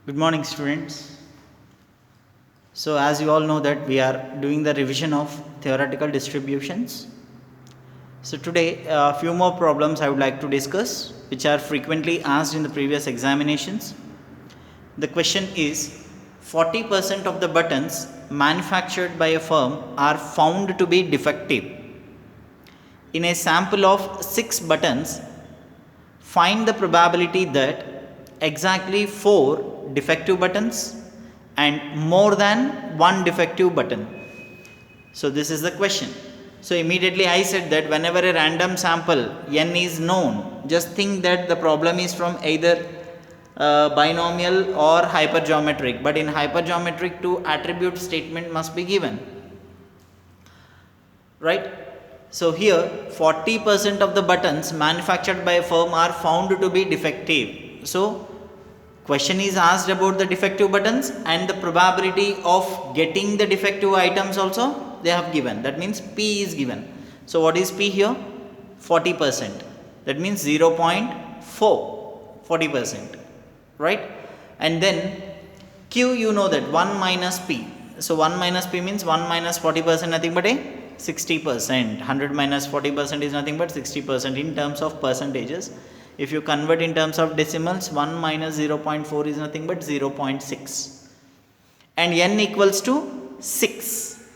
Good morning, students. So as you all know that we are doing the revision of theoretical distributions. So today a few more problems I would like to discuss which are frequently asked in the previous examinations. The question is 40% of the buttons manufactured by a firm are found to be defective. In a sample of 6 buttons, find the probability that exactly 4 defective buttons and more than 1 defective button. So this is the question. So immediately I said that whenever a random sample n is known, just think that the problem is from either binomial or hypergeometric, but in hypergeometric 2 attribute statement must be given, right? So here 40% of the buttons manufactured by a firm are found to be defective. So question is asked about the defective buttons and the probability of getting the defective items also they have given. That means P is given. So what is P here? 40%. That means 0.4, 40%, right? And then Q, you know that 1 minus P. So 1 minus P means 1 minus 40% nothing but a 60%. 100 minus 40% is nothing but 60% in terms of percentages. If you convert in terms of decimals, 1 minus 0.4 is nothing but 0.6. And n equals to 6.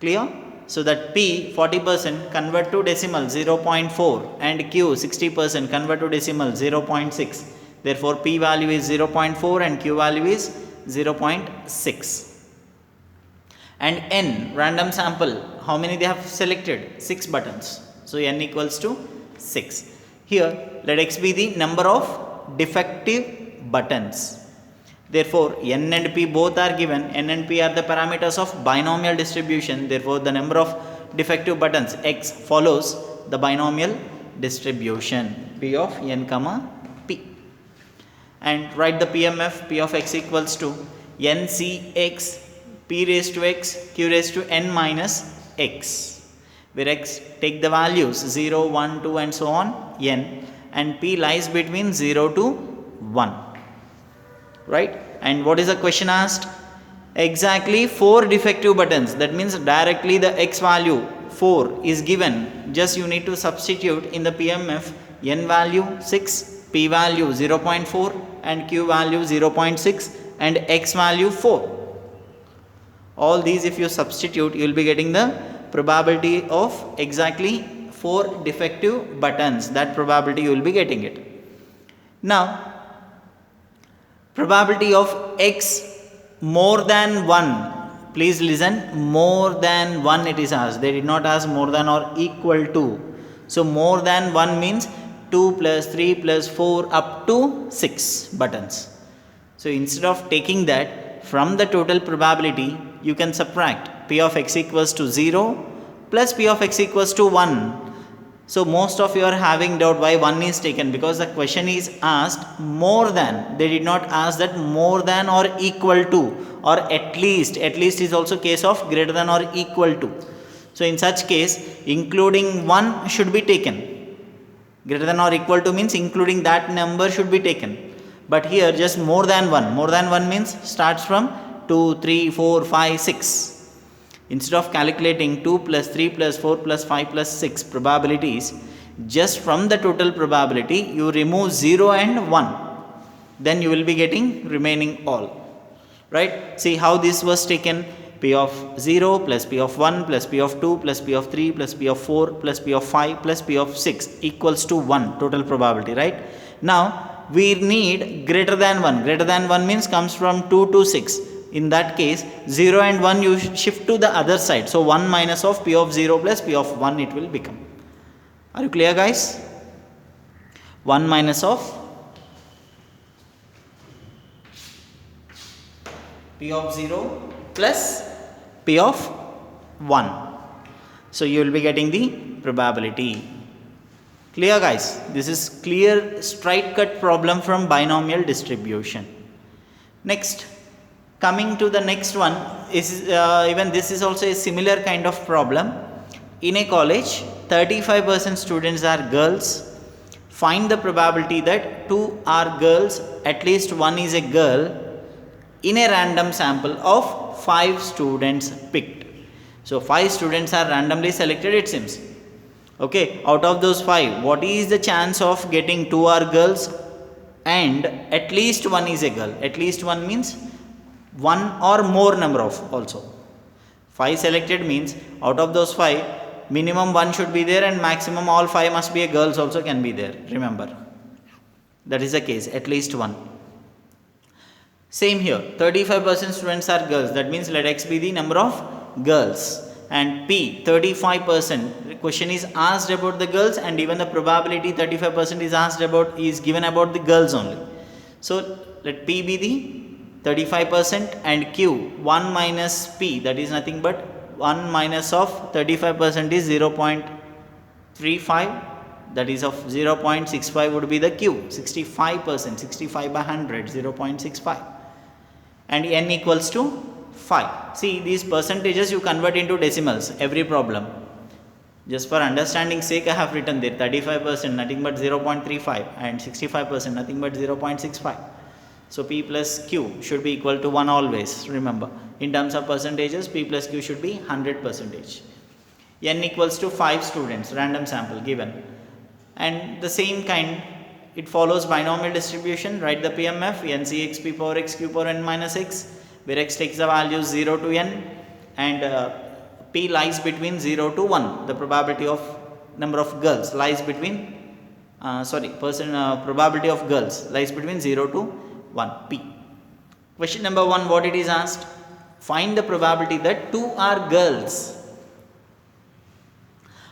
Clear? So that P 40% convert to decimal 0.4 and Q 60% convert to decimal 0.6. Therefore, P value is 0.4 and Q value is 0.6. And n, random sample, how many they have selected? 6 buttons. So n equals to 6. Here, let x be the number of defective buttons. Therefore, n and p both are given. N and p are the parameters of binomial distribution. Therefore, the number of defective buttons x follows the binomial distribution p of n comma p. And write the PMF. P of x equals to ncx p raised to x q raised to n minus x, where x take the values 0, 1, 2 and so on n, and p lies between 0 to 1, right? And what is the question asked? Exactly 4 defective buttons. That means directly the x value 4 is given. Just you need to substitute in the PMF n value 6, p value 0.4 and q value 0.6 and x value 4. All these if you substitute, you will be getting the probability of exactly 4 defective buttons. That probability you will be getting it. Now, probability of x more than 1. Please listen, more than 1 it is asked. They did not ask more than or equal to. So more than 1 means 2 plus 3 plus 4 up to 6 buttons. So instead of taking that from the total probability, you can subtract p of x equals to 0 plus p of x equals to 1. So most of you are having doubt why 1 is taken, because the question is asked more than. They did not ask that more than or equal to or at least. At least is also case of greater than or equal to. So in such case, including 1 should be taken. Greater than or equal to means including that number should be taken. But here just more than 1. More than 1 means starts from 2, 3, 4, 5, 6. Instead of calculating 2 plus 3 plus 4 plus 5 plus 6 probabilities, just from the total probability, you remove 0 and 1. Then you will be getting remaining all. Right? See how this was taken. P of 0 plus P of 1 plus P of 2 plus P of 3 plus P of 4 plus P of 5 plus P of 6 equals to 1 total probability, right? Now, we need greater than 1. Greater than 1 means comes from 2 to 6. In that case, 0 and 1 you shift to the other side. So 1 minus of P of 0 plus P of 1 it will become. Are you clear, guys? 1 minus of P of 0 plus P of 1. So you will be getting the probability. Clear, guys? This is clear straight cut problem from binomial distribution. Next, coming to the next one is even this is also a similar kind of problem. In a college, 35% students are girls, find the probability that 2 are girls, at least one is a girl, in a random sample of 5 students picked. So 5 students are randomly selected, it seems. Okay, out of those 5, what is the chance of getting 2 are girls and at least one is a girl? At least one means one or more number of also. 5 selected means out of those 5, minimum one should be there and maximum all 5 must be a girls also can be there. Remember, that is the case, at least one. Same here, 35% students are girls, that means let x be the number of girls, and p 35%, question is asked about the girls and even the probability 35% is asked about, is given about the girls only. So let p be the 35% and q 1 minus p, that is nothing but 1 minus of 35% is 0.35, that is of 0.65 would be the q, 65%, 65 by 100, 0.65, and n equals to 5. See, these percentages you convert into decimals every problem. Just for understanding sake I have written there 35% nothing but 0.35 and 65% nothing but 0.65. So p plus q should be equal to 1 always. Remember, in terms of percentages, p plus q should be 100%. N equals to 5 students, random sample given. And the same kind, it follows binomial distribution. Write the PMF, NCX p power x q power n minus x, where x takes the values 0 to n and p lies between 0 to 1. The probability of number of girls lies between, probability of girls lies between 0 to 1, p. Question number 1, what it is asked? Find the probability that 2 are girls.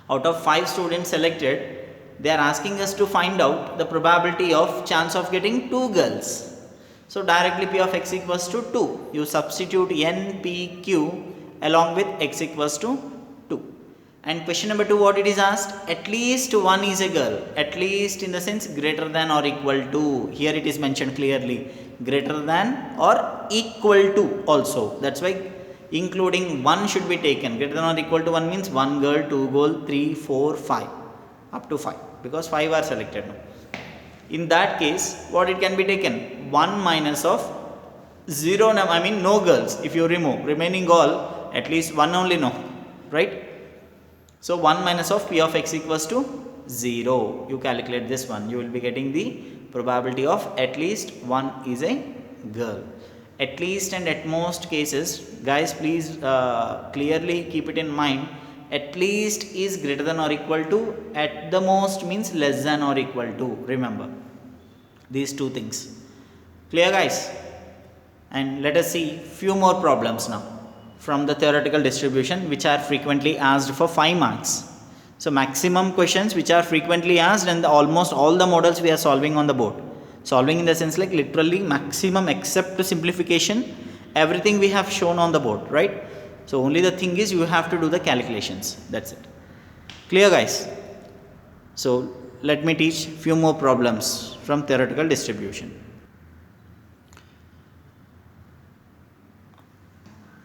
Out of 5 students selected, they are asking us to find out the probability of chance of getting 2 girls. So directly p of x equals to 2. You substitute n, p, q along with x equals to 2. And question number 2, what it is asked? At least one is a girl. At least in the sense greater than or equal to. Here it is mentioned clearly. Greater than or equal to also. That's why including 1 should be taken. Greater than or equal to 1 means 1 girl, 2 girl, 3, 4, 5. Up to 5. Because 5 are selected now. In that case, what it can be taken? 1 minus of 0, no girls. If you remove, remaining all, at least 1 only no. Right? So 1 minus of p of x equals to 0. You calculate this one. You will be getting the probability of at least 1 is a girl. At least and at most cases, guys, please clearly keep it in mind. At least is greater than or equal to, at the most means less than or equal to. Remember these two things. Clear, guys? And let us see few more problems now from the theoretical distribution which are frequently asked for 5 marks. So maximum questions which are frequently asked, and almost all the models we are solving on the board. Solving in the sense like literally maximum except simplification, everything we have shown on the board, right? So only the thing is you have to do the calculations. That's it. Clear, guys? So let me teach few more problems from theoretical distribution.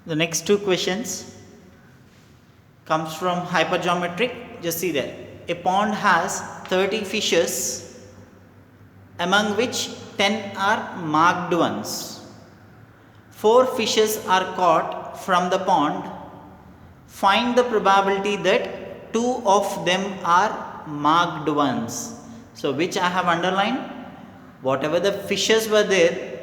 The next 2 questions comes from hypergeometric. Just see there. A pond has 30 fishes, among which 10 are marked ones. 4 fishes are caught from the pond. Find the probability that 2 of them are marked ones. So which I have underlined, whatever the fishes were there,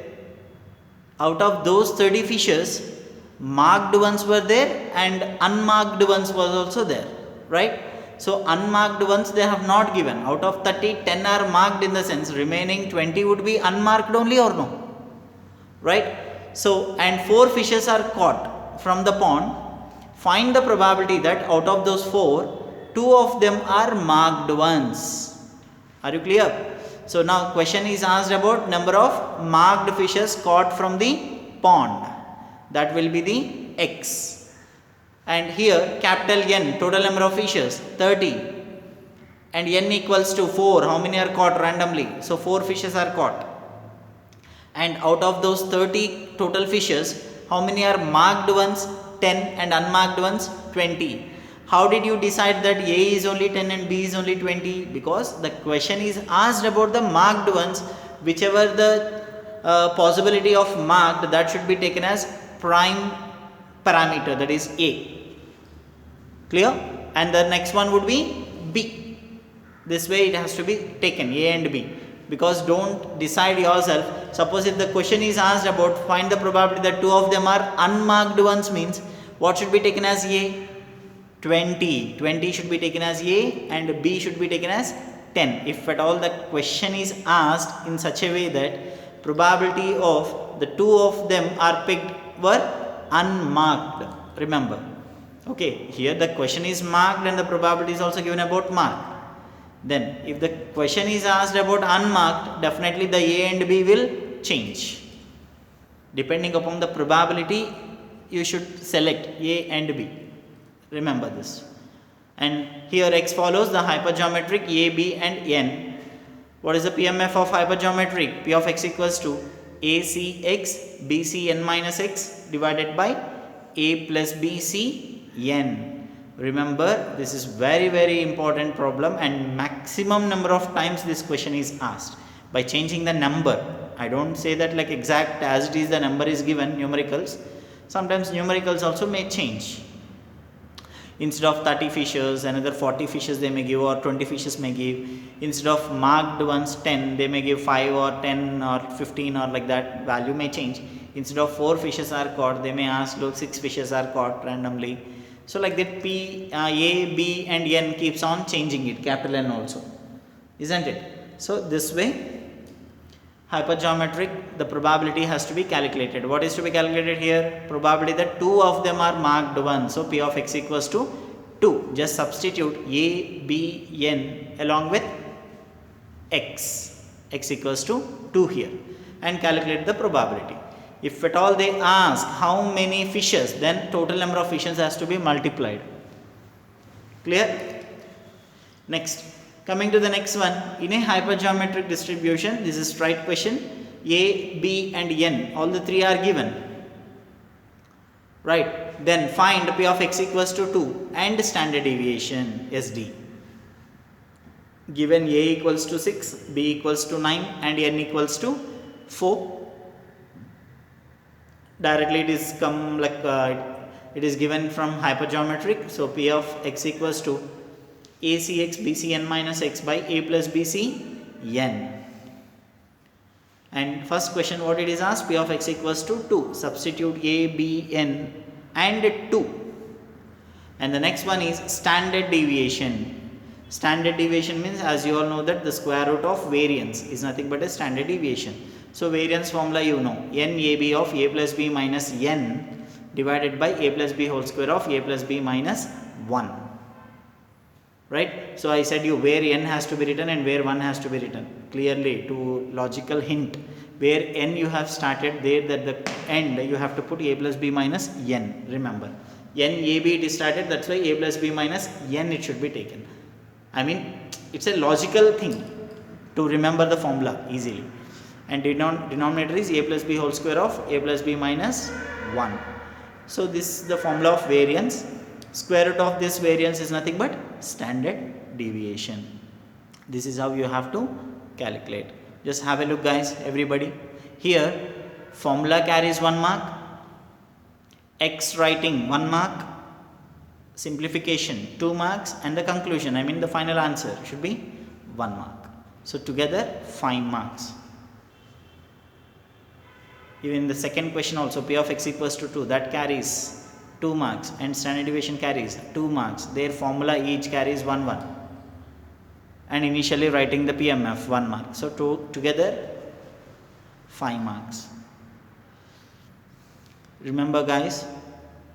out of those 30 fishes, marked ones were there and unmarked ones was also there, right? So unmarked ones they have not given. Out of 30, 10 are marked in the sense remaining 20 would be unmarked only or no, right? So and 4 fishes are caught from the pond. Find the probability that out of those 4, 2 of them are marked ones. Are you clear? So now question is asked about number of marked fishes caught from the pond. That will be the x. And here capital N, total number of fishes 30, and n equals to 4. How many are caught randomly? So 4 fishes are caught. And out of those 30 total fishes, how many are marked ones? 10, and unmarked ones 20. How did you decide that A is only 10 and B is only 20? Because the question is asked about the marked ones, whichever the possibility of marked, that should be taken as prime parameter, that is A. Clear? And the next one would be B. This way it has to be taken, A and B. Because don't decide yourself. Suppose if the question is asked about find the probability that two of them are unmarked ones, means what should be taken as A? 20. 20 should be taken as A and B should be taken as 10. If at all the question is asked in such a way that probability of the two of them are picked were unmarked. Remember. Okay, here the question is marked and the probability is also given about marked. Then if the question is asked about unmarked, definitely the A and B will change. Depending upon the probability, you should select A and B. Remember this. And here X follows the hypergeometric A, B and N. What is the PMF of hypergeometric? P of X equals to ACX BCN minus X divided by A plus BC N. Remember, this is very important problem, and maximum number of times this question is asked by changing the number. I don't say that like exact as it is the number is given, numericals. Sometimes numericals also may change. Instead of 30 fishes, another 40 fishes they may give, or 20 fishes may give. Instead of marked ones 10, they may give 5 or 10 or 15 or like that, value may change. Instead of 4 fishes are caught, they may ask, look, 6 fishes are caught randomly. So like that P, A, B and N keeps on changing it, capital N also, isn't it? So this way, hypergeometric, the probability has to be calculated. What is to be calculated here? Probability that two of them are marked ones. So P of X equals to 2. Just substitute A, B, N along with X. X equals to 2 here and calculate the probability. If at all they ask how many fishes, then total number of fishes has to be multiplied. Clear? Next, coming to the next one, in a hypergeometric distribution, this is right question, A, B and N, all the three are given. Right, then find P of X equals to 2 and standard deviation SD. Given A equals to 6, B equals to 9 and N equals to 4. Directly it is come like it is given from hypergeometric. So P of X equals to ACX BCN minus X by A plus BC N. And first question what it is asked, P of X equals to 2. Substitute A, B, N and 2. And the next one is standard deviation. Standard deviation means, as you all know, that the square root of variance is nothing but a standard deviation. So variance formula you know, NAB of A plus B minus N divided by A plus B whole square of A plus B minus 1. Right? So I said you where N has to be written and where 1 has to be written. Clearly, to logical hint, where N you have started, there that the end you have to put A plus B minus N. Remember, NAB it is started, that's why A plus B minus N it should be taken. I mean, it's a logical thing to remember the formula easily. And denominator is A plus B whole square of A plus B minus 1. So this is the formula of variance. Square root of this variance is nothing but standard deviation. This is how you have to calculate. Just have a look guys, everybody. Here formula carries 1 mark, X writing 1 mark, simplification 2 marks and the conclusion, I mean the final answer should be 1 mark. So together 5 marks. Even the second question also, P of X equals to 2, that carries 2 marks and standard deviation carries 2 marks. Their formula each carries 1 1. And initially writing the PMF 1 mark. So together 5 marks. Remember guys,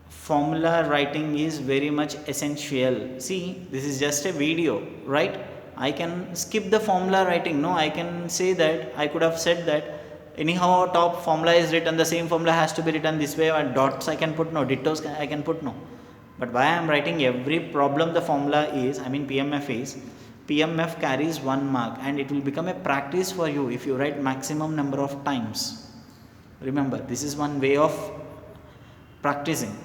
formula writing is very much essential. See, this is just a video, right? I can skip the formula writing. No, I can say that, I could have said that anyhow top formula is written, the same formula has to be written this way, or dots I can put no, dittos I can put no. But why I am writing every problem the formula is, I mean PMF is, PMF carries 1 mark and it will become a practice for you if you write maximum number of times. Remember, this is one way of practicing.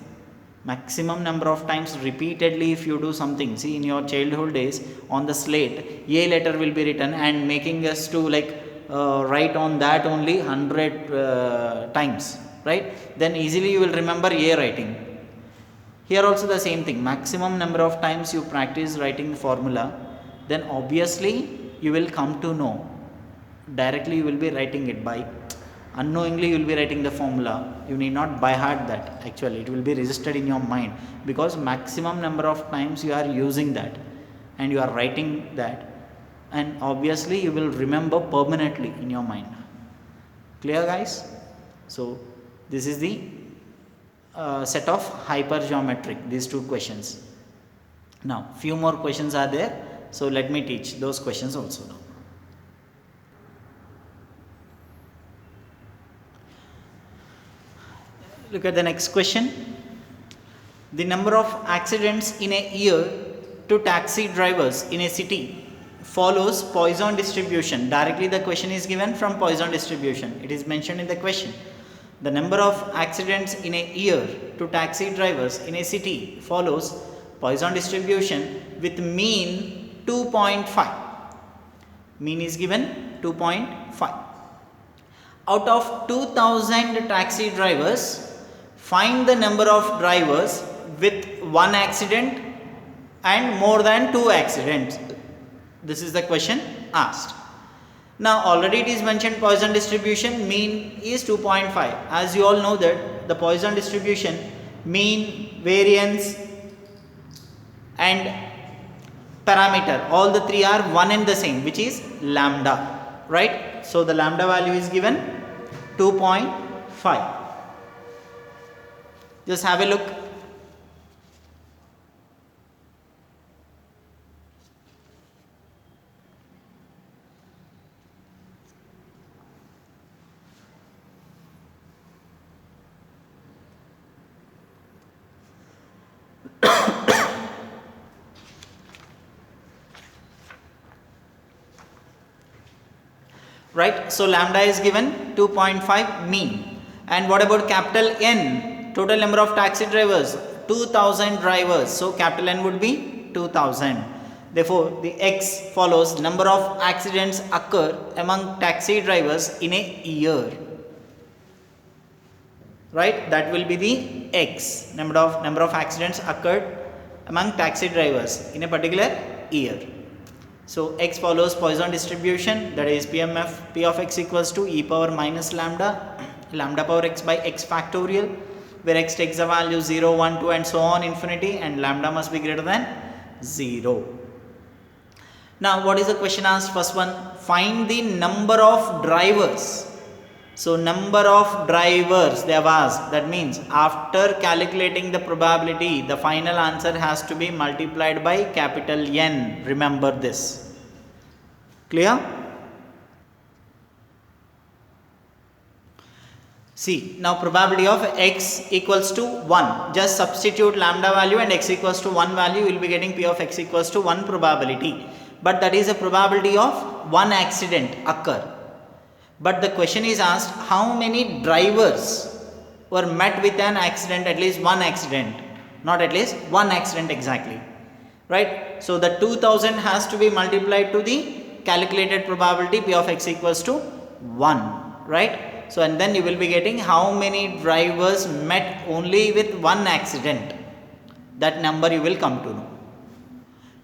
Maximum number of times repeatedly if you do something. See, in your childhood days on the slate A letter will be written, and making us to like write on that only 100 times, right? Then easily you will remember A writing. Here also the same thing, maximum number of times you practice writing the formula, then obviously you will come to know. Directly you will be writing it, by unknowingly you will be writing the formula. You need not by heart that, actually it will be registered in your mind, because maximum number of times you are using that and you are writing that, and obviously you will remember permanently in your mind. Clear, guys? So this is the set of hypergeometric, these two questions. Now few more questions are there, so let me teach those questions also now. Look at the next question. The number of accidents in a year to taxi drivers in a city follows Poisson distribution. Directly the question is given from Poisson distribution. It is mentioned in the question. The number of accidents in a year to taxi drivers in a city follows Poisson distribution with mean 2.5. Mean is given 2.5. Out of 2000 taxi drivers, find the number of drivers with one accident and more than two accidents. This is the question asked. Now already it is mentioned Poisson distribution, mean is 2.5. As you all know that the Poisson distribution, mean, variance and parameter, all the three are one and the same, which is lambda, right? So the lambda value is given 2.5. Just have a look. Right, so lambda is given 2.5 mean. And what about capital N? Total number of taxi drivers, 2000 drivers. So capital N would be 2000. Therefore, the X follows number of accidents occur among taxi drivers in a year. Right, that will be the X, number of accidents occurred among taxi drivers in a particular year. So X follows Poisson distribution, that is PMF, P of X equals to e power minus lambda, lambda power x by x factorial, where x takes the value 0, 1, 2 and so on infinity, and lambda must be greater than 0. Now what is the question asked? First one, find the number of drivers. So number of drivers they have asked, that means after calculating the probability, the final answer has to be multiplied by capital N. Remember this. Clear? See, now probability of x equals to 1. Just substitute lambda value and x equals to 1 value, you will be getting P of x equals to 1 probability. But that is a probability of one accident occur. But the question is asked, how many drivers were met with an accident, at least one accident, not at least one accident exactly, right? So the 2000 has to be multiplied to the calculated probability P of x equals to 1, right? So and then you will be getting how many drivers met only with one accident. That number you will come to know.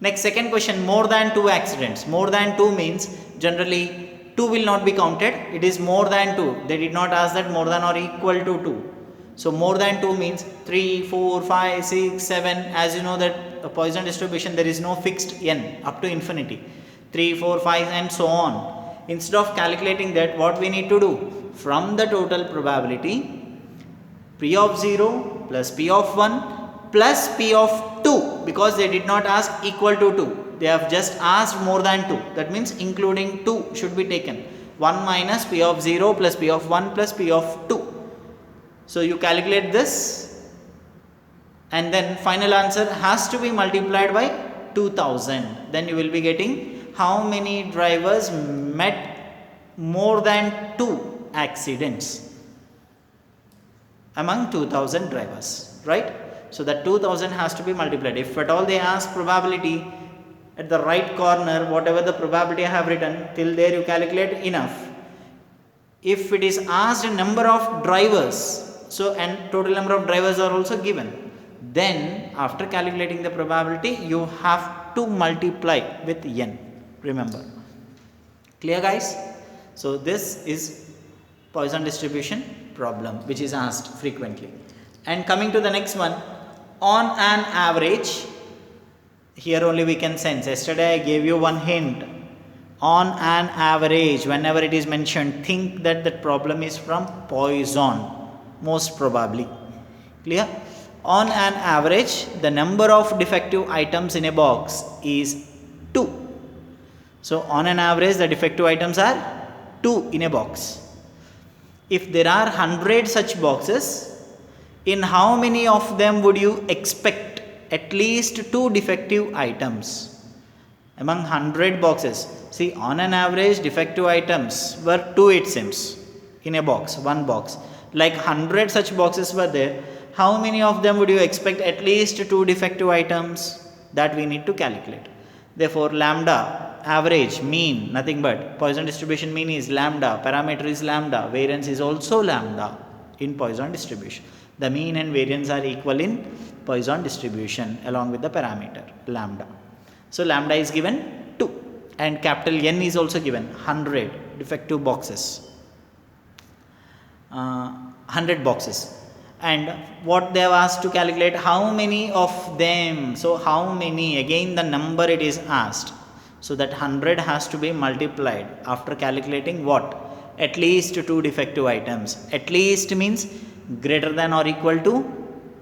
Next, second question, more than two accidents. More than two means generally 2 will not be counted, it is more than 2. They did not ask that more than or equal to 2. So more than 2 means 3, 4, 5, 6, 7. As you know that a Poisson distribution, there is no fixed n up to infinity. 3, 4, 5 and so on. Instead of calculating that, what we need to do? From the total probability, P of 0 plus P of 1 plus P of 2, because they did not ask equal to 2. They have just asked more than 2. That means including 2 should be taken. 1 minus P of 0 plus P of 1 plus P of 2. So you calculate this and then final answer has to be multiplied by 2000. Then you will be getting how many drivers met more than 2 accidents among 2000 drivers, right? So that 2000 has to be multiplied. If at all they ask probability, at the right corner, whatever the probability I have written, till there you calculate enough. If it is asked a number of drivers, so and total number of drivers are also given, then after calculating the probability, you have to multiply with n. Remember. Clear, guys? So this is Poisson distribution problem which is asked frequently. And coming to the next one, on an average, here only we can sense. Yesterday I gave you one hint. On an average, whenever it is mentioned, think that the problem is from Poisson, most probably. Clear? On an average, the number of defective items in a box is 2. So on an average, the defective items are 2 in a box. If there are 100 such boxes, in how many of them would you expect at least 2 defective items? Among 100 boxes, see, on an average, defective items were 2, it seems, in a box, one box. Like 100 such boxes were there, how many of them would you expect at least 2 defective items? That we need to calculate. Therefore, lambda, average, mean, nothing but Poisson distribution mean is lambda, parameter is lambda, variance is also lambda in Poisson distribution. The mean and variance are equal in Poisson distribution along with the parameter lambda. So lambda is given 2 and capital N is also given 100 defective boxes, 100 boxes. And what they have asked to calculate, how many of them, so how many, again the number it is asked. So that 100 has to be multiplied after calculating what? At least 2 defective items. At least means greater than or equal to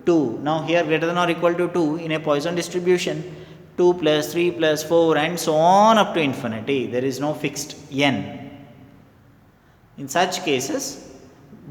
2. Now here greater than or equal to 2 in a Poisson distribution, 2 plus 3 plus 4 and so on up to infinity. There is no fixed n. In such cases,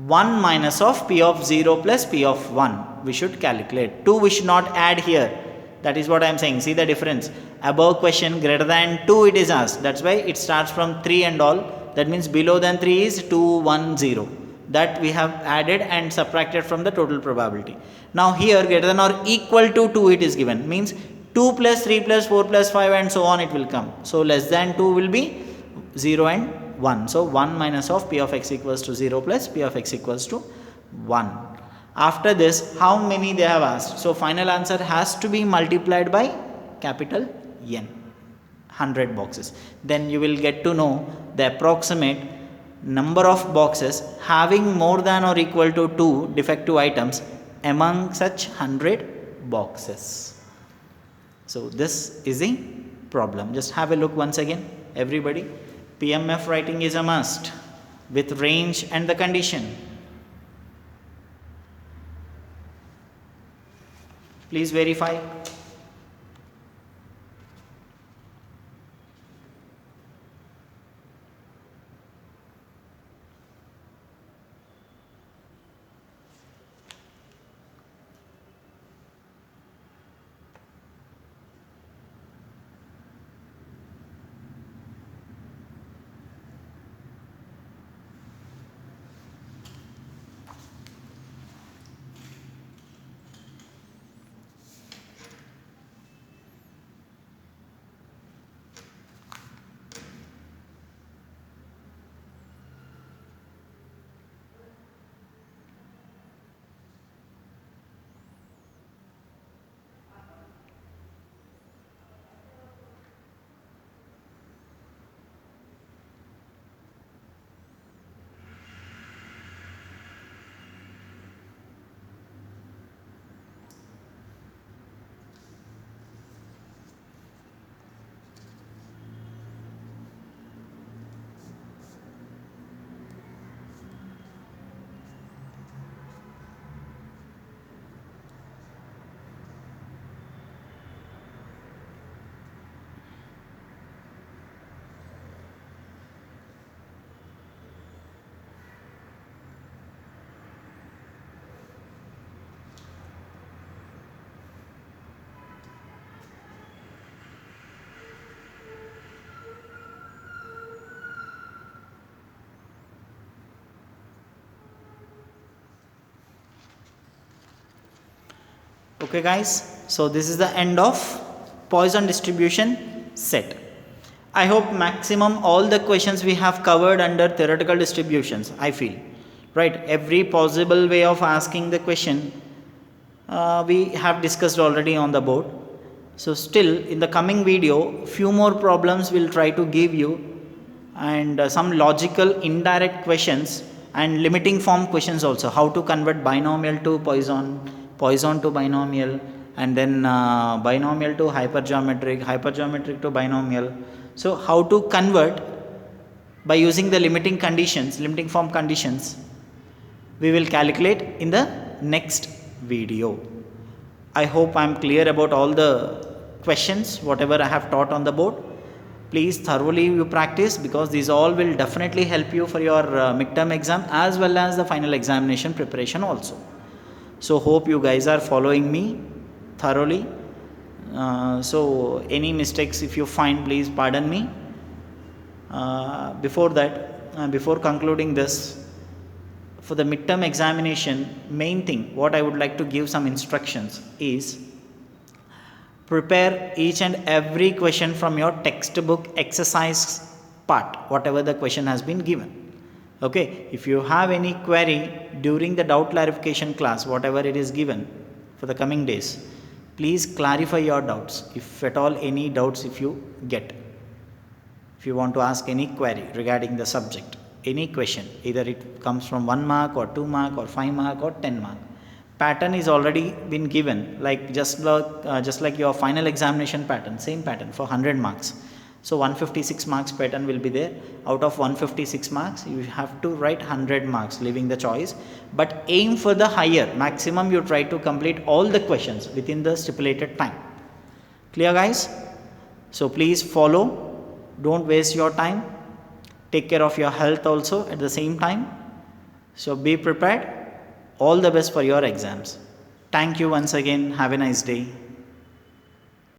1 minus of p of 0 plus p of 1 we should calculate. 2 we should not add here. That is what I am saying. See the difference. Above question greater than 2 it is asked. That's why it starts from 3 and all. That means below than 3 is 2, 1, 0. That we have added and subtracted from the total probability. Now here greater than or equal to 2 it is given. Means 2 plus 3 plus 4 plus 5 and so on it will come. So less than 2 will be 0 and 1. So 1 minus of p of x equals to 0 plus p of x equals to 1. After this, how many they have asked? So final answer has to be multiplied by capital N, 100 boxes. Then you will get to know the approximate number of boxes having more than or equal to 2 defective items among such 100 boxes. So this is a problem. Just have a look once again, everybody. PMF writing is a must with range and the condition. Please verify. Okay guys, so this is the end of Poisson distribution set. I hope maximum all the questions we have covered under theoretical distributions, I feel, right? Every possible way of asking the question we have discussed already on the board. So still in the coming video, few more problems will try to give you, and some logical indirect questions and limiting form questions also, how to convert binomial to Poisson, Poisson to binomial, and then binomial to hypergeometric, hypergeometric to binomial. So how to convert by using the limiting conditions, limiting form conditions, we will calculate in the next video. I hope I am clear about all the questions, whatever I have taught on the board. Please thoroughly you practice, because these all will definitely help you for your midterm exam as well as the final examination preparation also. So hope you guys are following me thoroughly. So any mistakes if you find, please pardon me. Before that, before concluding this, for the midterm examination, main thing what I would like to give some instructions is, prepare each and every question from your textbook exercise part, whatever the question has been given. Okay, if you have any query during the doubt clarification class, whatever it is given for the coming days, please clarify your doubts, if at all any doubts if you get. If you want to ask any query regarding the subject, any question, either it comes from 1 mark or 2 mark or 5 mark or 10 mark, pattern is already been given, like just like your final examination pattern, same pattern for 100 marks. So 156 marks pattern will be there. Out of 156 marks, you have to write 100 marks, leaving the choice. But aim for the higher, maximum you try to complete all the questions within the stipulated time. Clear guys? So please follow, don't waste your time. Take care of your health also at the same time. So be prepared. All the best for your exams. Thank you once again. Have a nice day.